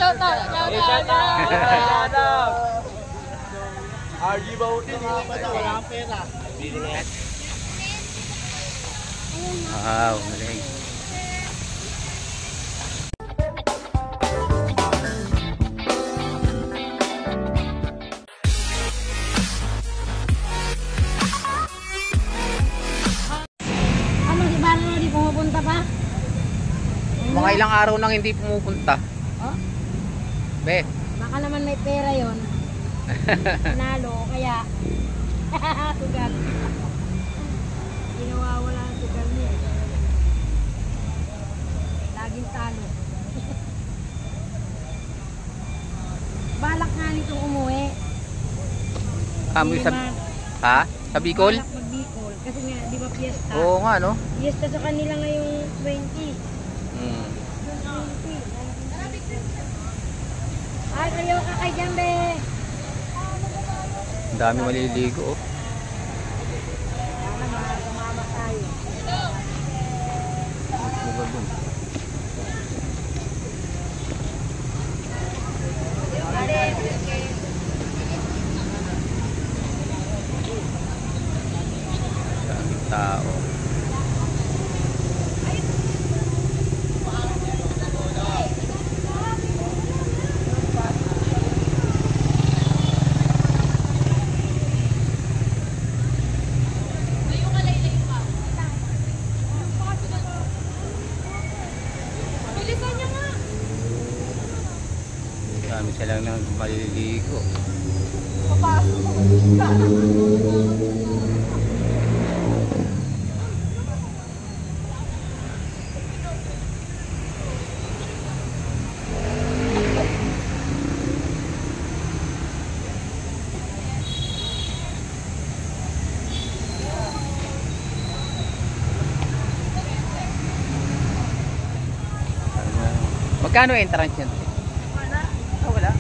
Shout out. RG Bautin, wala ang pera. Bili nga yan. Wow, galing. Pumupunta pa? Mga ilang araw nang hindi pumupunta. Oh? Be. Baka naman may pera yon. Panalo, kaya tugal. Ginawawala ang tugal niya. Laging talo. Balak nga nitong umuwi. Kami sa... Ha? Sa Bicol? Balak mag-Bicol. Kasi nga, di ba fiesta? Oo nga, no? Fiesta sa kanila ngayong 20. Hmm. Ay, kayo ka kay Jambe. Ang dami maliligo, oh. Sana sumama tayo. Daming tao. Dami silang nang maliligo. Magkano entrance yan? Wala.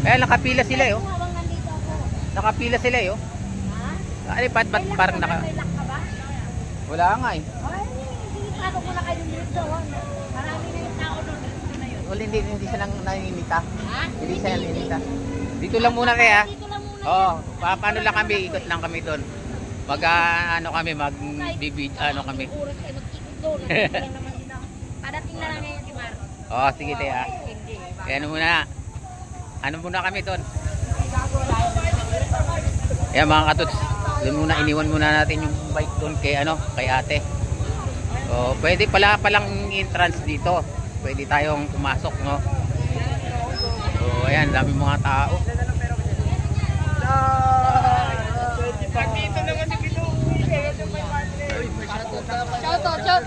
Kaya nakapila sila eh. Oh. Nakapila sila eh. Oh. Ano ba't parang naka... Wala nga eh. Paano ko na kayo dito? Marami na yung tao doon. Wala, hindi silang naninita. Ha? Hindi sila naninita. Dito lang muna kaya. Dito lang muna. Oo. Paano lang kami? Ikot lang kami doon. Mag ano kami, mag-bibid ano kami. Oras kayo mag-ikot doon. Lang naman din ako. Padating na lang ngayon si Mar. Oo, sige tayo ah. Hindi. Kaya ano muna kami doon. Kaya mga katuts, doon muna iniwan muna natin yung bike doon kay ate. So, pwede palang entrance dito. Pwede tayong pumasok, no? So, ayan, dami mga tao. Dito naman si Pino. Shout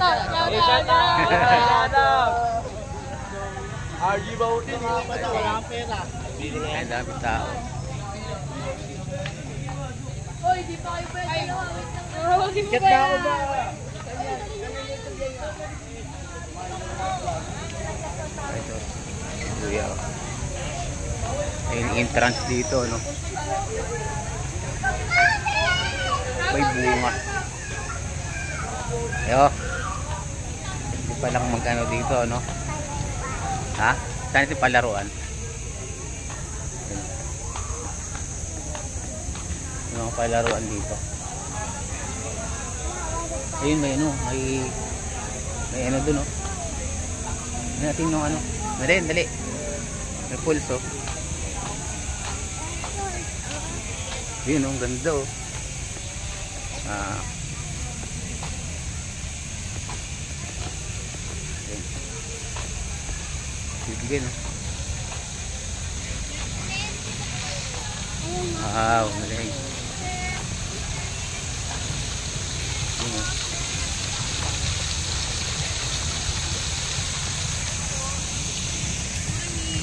out. RG Bautin, wala ang pera. Bili nga yan. Ayan, dami tao. Hoy, di pa kayo pwede. Get na ako ba? Ito, kuya. Ayun, entrance dito, no? May bunga. Ayo. Hindi pa lang magkano dito, no? Ha? Saan ito palaruan? Yung mga palaruan dito. Ayun, may ano dun, no? May natin yung ano. Dali. May pulso. Yun, ang ganda, oh. Bibigyan, no? Wow, galing. Yun, oh.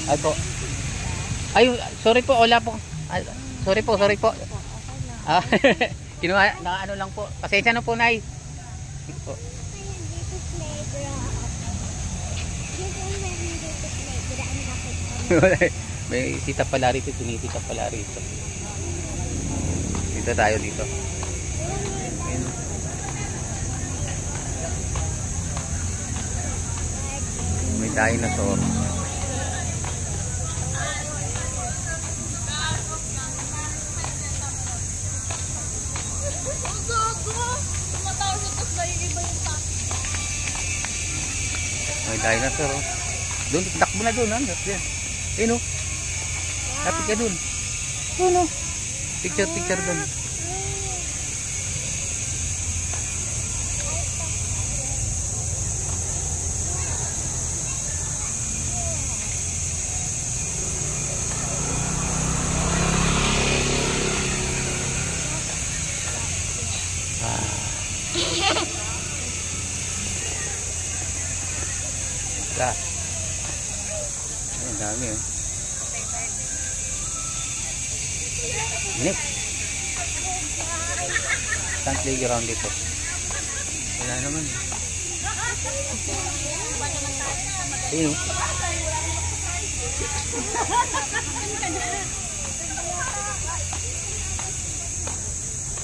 Ay po. Ay, sorry po, wala po. Sorry po. Ah, kinuha, nakaano lang po. Pasensya na po, Nay. Po. May tita pala rito, tinitita pala rito. Dito tayo dito. Ayun. May Dinosaur. May dinosaur. Oh. Doon, takbo na doon. Ayun o. Lapit ka doon. Doon o. Picture doon. Ay, dami eh. Next. Saan playground dito? Wala naman. Ayun.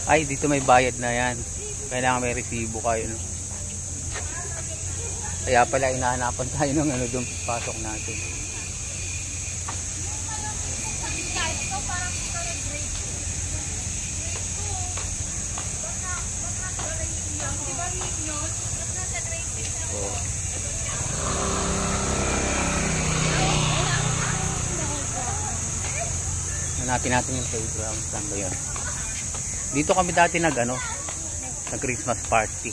Ay, dito may bayad na yan. Kailangan may resibo kayo. No? Kaya pala inahanapan tayo ng ano doon pasok natin. Oh. Hanapin natin yung playground. Saan ba yun? Dito kami dati nag Christmas party.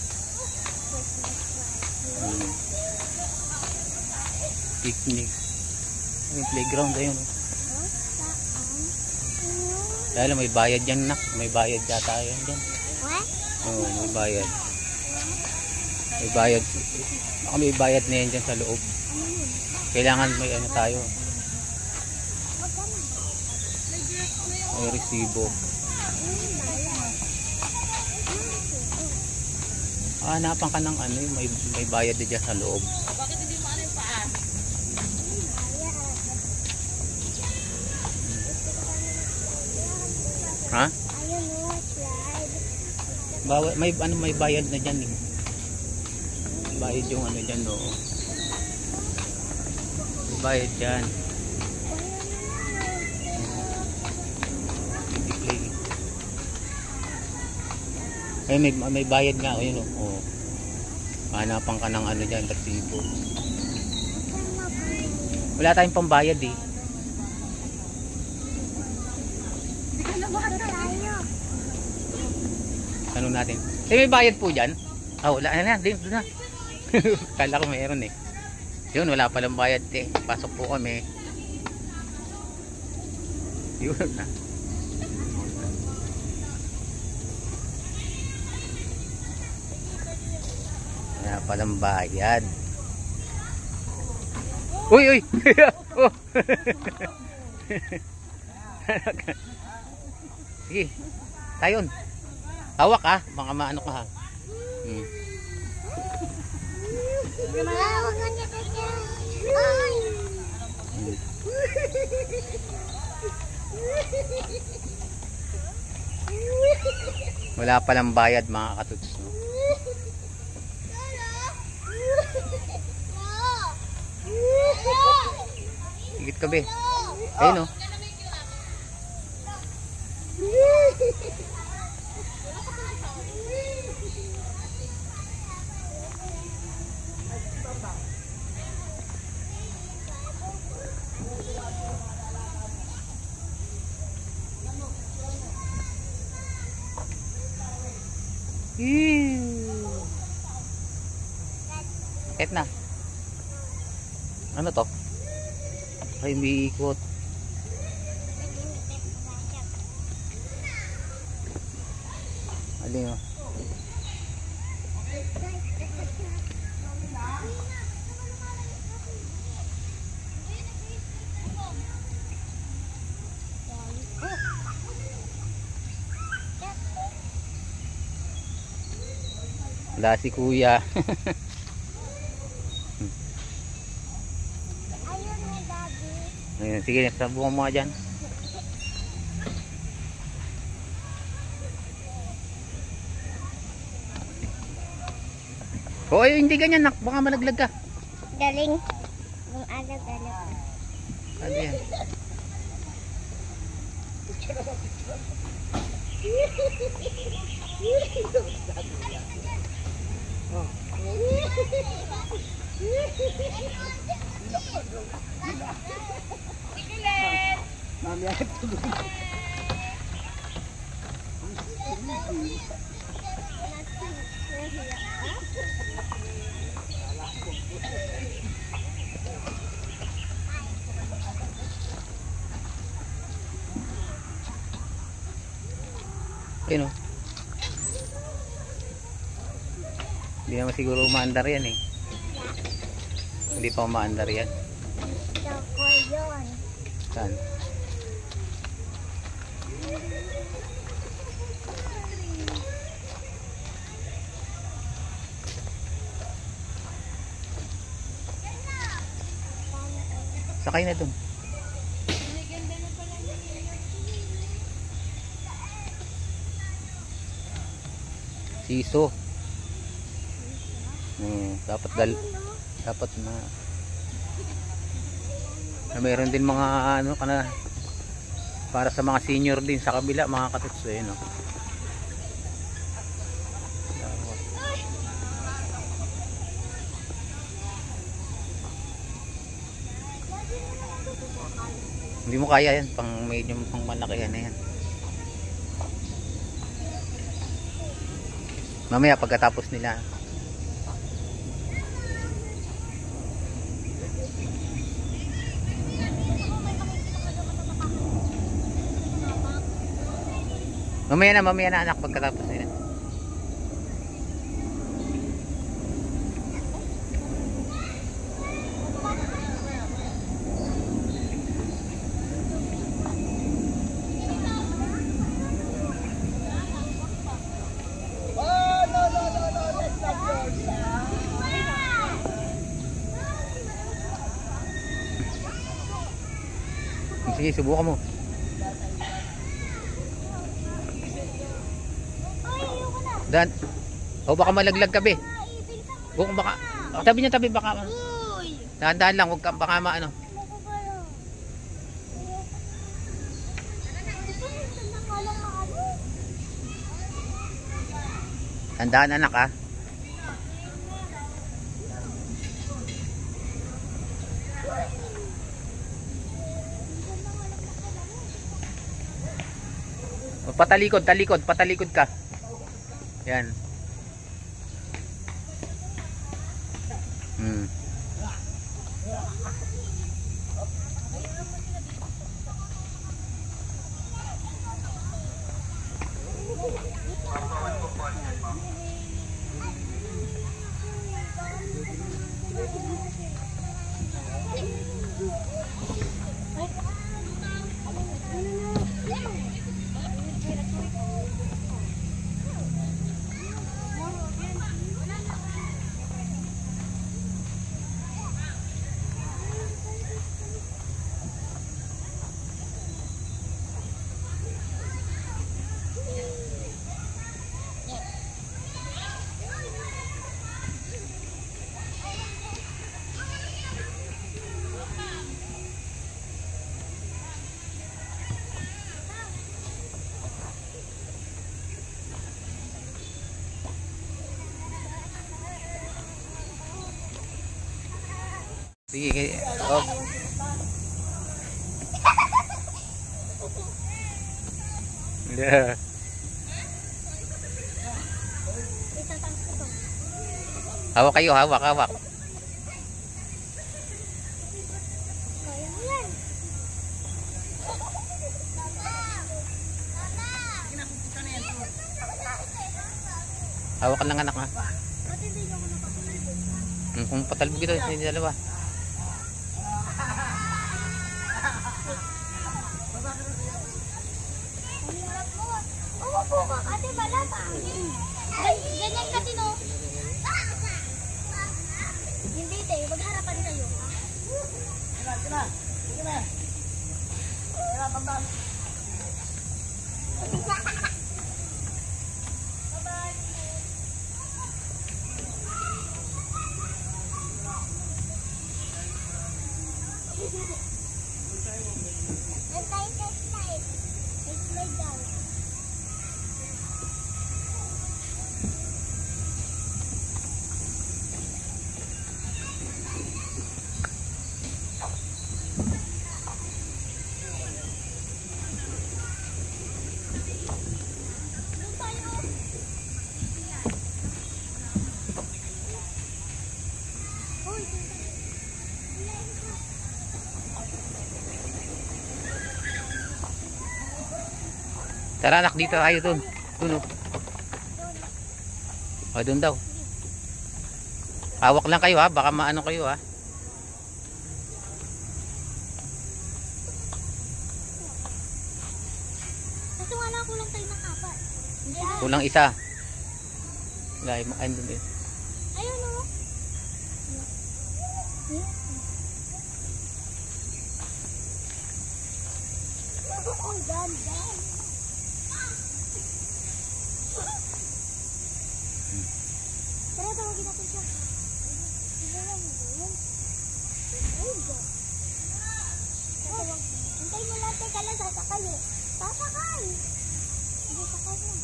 Picnic. Yung playground ayun. Dahil may bayad yan nak. May bayad yata yan dyan. Oo, may bayad. May bayad. Baka may bayad na yan dyan sa loob. Kailangan may ano tayo. May resibo. Hanapan ka ng ano, may bayad na dyan sa loob. Bakit hindi mo ano yung paa? Ha? Bawal, may bayad na diyan eh. Bayad yung ano diyan no. May bayad diyan. Ay may bayad nga ayun oh. Hanapan ka ng ano diyan, resibo. Wala tayong pambayad eh. Ano natin? May bayad po dyan? Ah, wala na. Doon na. Kala ko mayroon eh. Yun, wala palang bayad eh. Pasok po kami. Yun na. Wala palang bayad. Uy, uy! Oh. Sige. Tayon. Hawak ah, mga maano ka ha. Wala palang bayad mga katuts. No? Higit ka be. Ayun o. Kahit na. Ano to? Ay, may ikot. Alin o. Wala si kuya. Ayun, sige, sabukan mo nga dyan. Oh, ay, hindi ganyan nak. Baka malaglag ka. Galing. Nung alag-alag. Ano yan? Ayun o. Hindi naman siguro umaandar yan eh. Hindi pa umaandar yan. Choco yun. Saan? Sakay na dun. Siso. Dapat na mayroon din mga ano kana para sa mga senior din sa kabila mga katuts eh no. Hindi mo kaya yan pang medium pang malaki yan yan. Mamaya pagkatapos nila mamaya na anak pagkatapos nila. Sige, subukan mo. Dan. O baka malaglag ka be. Kung baka tabi niya tabi baka. Dahan-dahan lang, wag ka baka maano. Tandaan anak ah. Patalikod ka. Yan. Sige, oh. Yeah. Hawak kayo, hawak. Hawak lang anak ha. Kung patalbog ito, hindi dalawa. Ate, bala pa. Ganyan kasi no. Hindi tayo, magharapan kayo. Sige na. Slide down. Tara anak, dito tayo dun. Dun oh. O, dun daw. Hawak lang kayo ha, baka maano kayo ha. Kasi wala kulang tayo ng apat. Kulang isa. Lagi mo kain dun din. Ayun o. Oh, ganda. Tara, tawagin natin siya. Hintay mo lang, teka lang, sasakay eh. Sasakay! Hindi, sakay mo.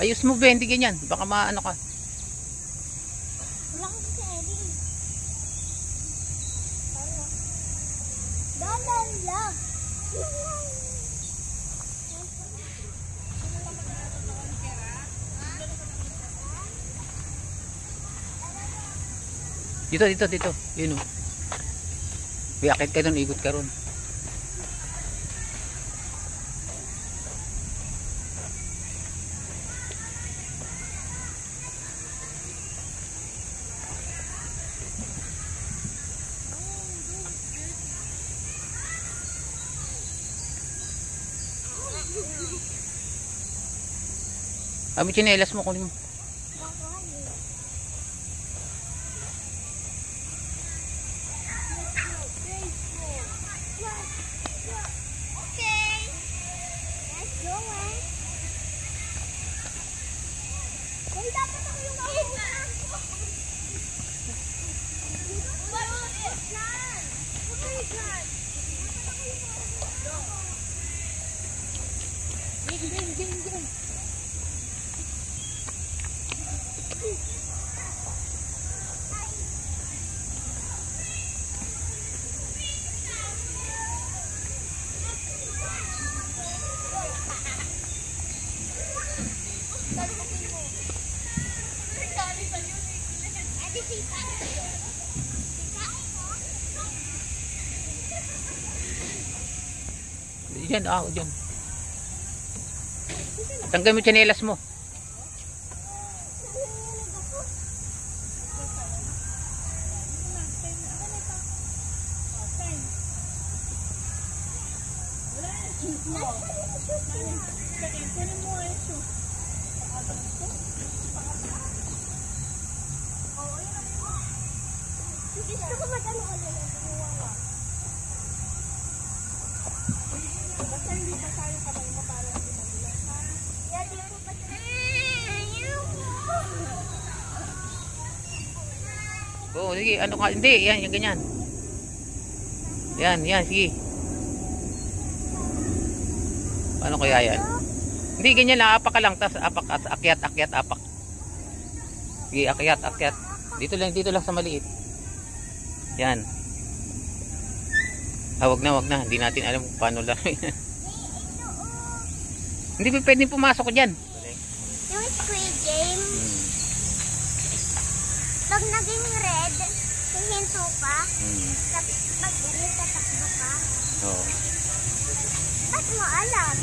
Ayos mo ba, hindi ganyan. Baka maano ka. Wala kasi si Eddie. Dalan lang. Dito. Yun o. Biakit ka dun, ikot ka ron. May tsinelas mo, kunin mo. Okay. Let's go, eh. Uy, dapat ako yung mauna. Game. Diyan, diyan. Tanggal mo tsinelas mo. Gusto ko mag-ano ka lang. Basta hindi pa tayo kamay mo para hindi magulat, ha? Yan, di po pa Oo, sige, ano ka, hindi, yan, yung ganyan. Yan, sige. Paano kaya yan? Hindi, ganyan lang, apak ka lang, tapos apak, akyat, apak. Sige, akyat. Dito lang sa maliit. Yan. Wag na, hindi natin alam kung paano lang. Hindi pa pwedeng pumasok dyan. Yung Squid Game, pag naging red, hihinto ka, tapos pag green, tatakbo ka. Oo. Ba't mo alam?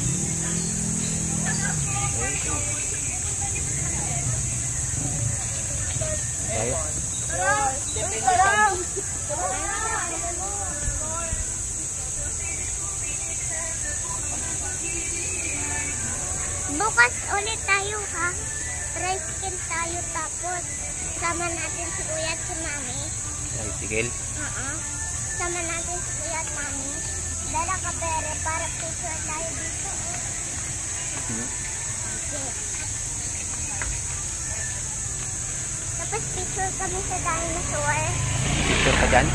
Tayo. Bukas ulit tayo, ha? Tricycle tayo, tapos sama natin si Kuya at si Mami. Tricycle. Sama natin si Kuya at Mami. Dala ka pere para picture tayo dito. Okay. Tapos picture kami sa dinosaur. Picture ka dyan?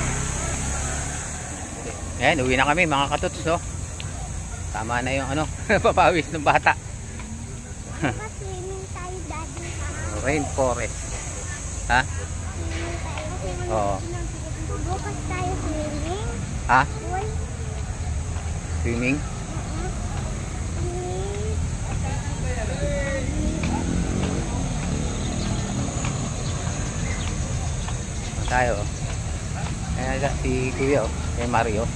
Ayan, uwi na kami mga katuts, no? Tama na yung ano, papawis ng bata. Swimming tayo, Daddy, ha? Rainforest. Ha? Swimming tayo. Oo. Bukas tayo swimming. Ha? Uy. Swimming? Tayo. Ayan si Kuya, kay Mario.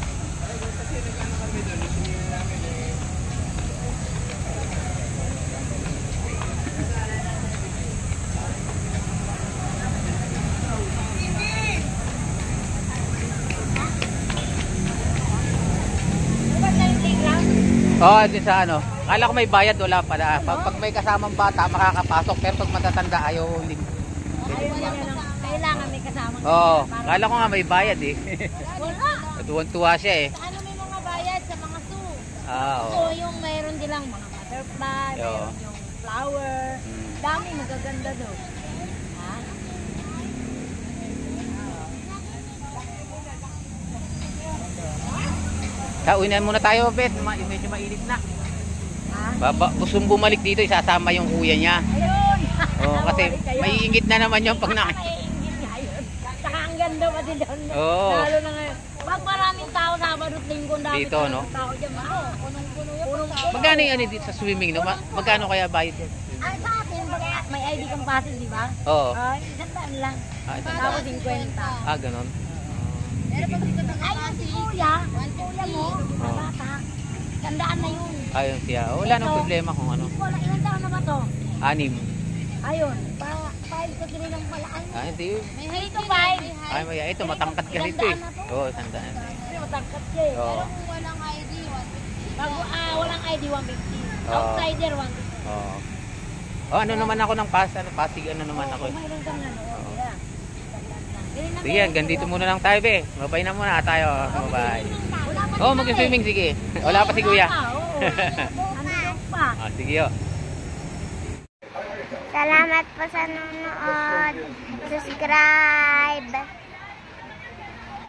Oh, din sa ano. Kala ko may bayad, wala pala. Pag may kasamang bata, makakapasok. Pero pag matatanda, ayaw din. Kailangan may kasama. Oo, kala ko nga may bayad eh. Wala. Tuwan-tuwa siya eh. Ano may mga bayad sa mga zoo? Ah, So, oo. yung mayroon nilang mga butterfly, Oo. mayroon yung flower. Dami magaganda doon. Ha? Uwi na muna tayo, Bet. Medyo mainit na. Ha? Gustong bumalik dito, isasama yung kuya niya. Ayun! Oo, kasi maiingit na naman yung pag nakikita. Naiingit nga yun. Saka ang ganda pa din doon. Oo. Lalo na ngayon. Pag maraming tao, Sabado at Linggo, ang dami Dito, talagang no? tao dyan. Punong-puno yun. Punong-puno. Magkano yung ano dito sa swimming, no? Magkano kaya bayad yan? Ay, sa atin, may ID kang passes, di ba? Oo. Ay, isang lang. Ah, isang Tapos daan. 50. Ah, ganon. Ay, yung si kuya mo, bata. Tandaan na yun. Ayun siya. Wala nang problema kung ano. Wala, ilang taon na ba to? 6. Ayun, 5 ko sila ng palaan. Ah, hindi. May hali to 5. Ay, maya. Ito, matangkat ka rito eh. Oo, sandaan. Kasi matangkat siya eh. Oo. Pero kung walang ID, 150. Pag walang ID, 150. Oo. Outsider, 150. Oo. Oh, ano naman ako ng Pasig, ano naman ako eh. Mayroon kang ano, yeah. Sige, hanggang dito muna lang tayo, be. Mabay na muna tayo. Mabay. Oh, mag-swimming, sige. Wala pa si kuya. Ano pa? Ah, sige, oh. Salamat po sa nanonood. Subscribe.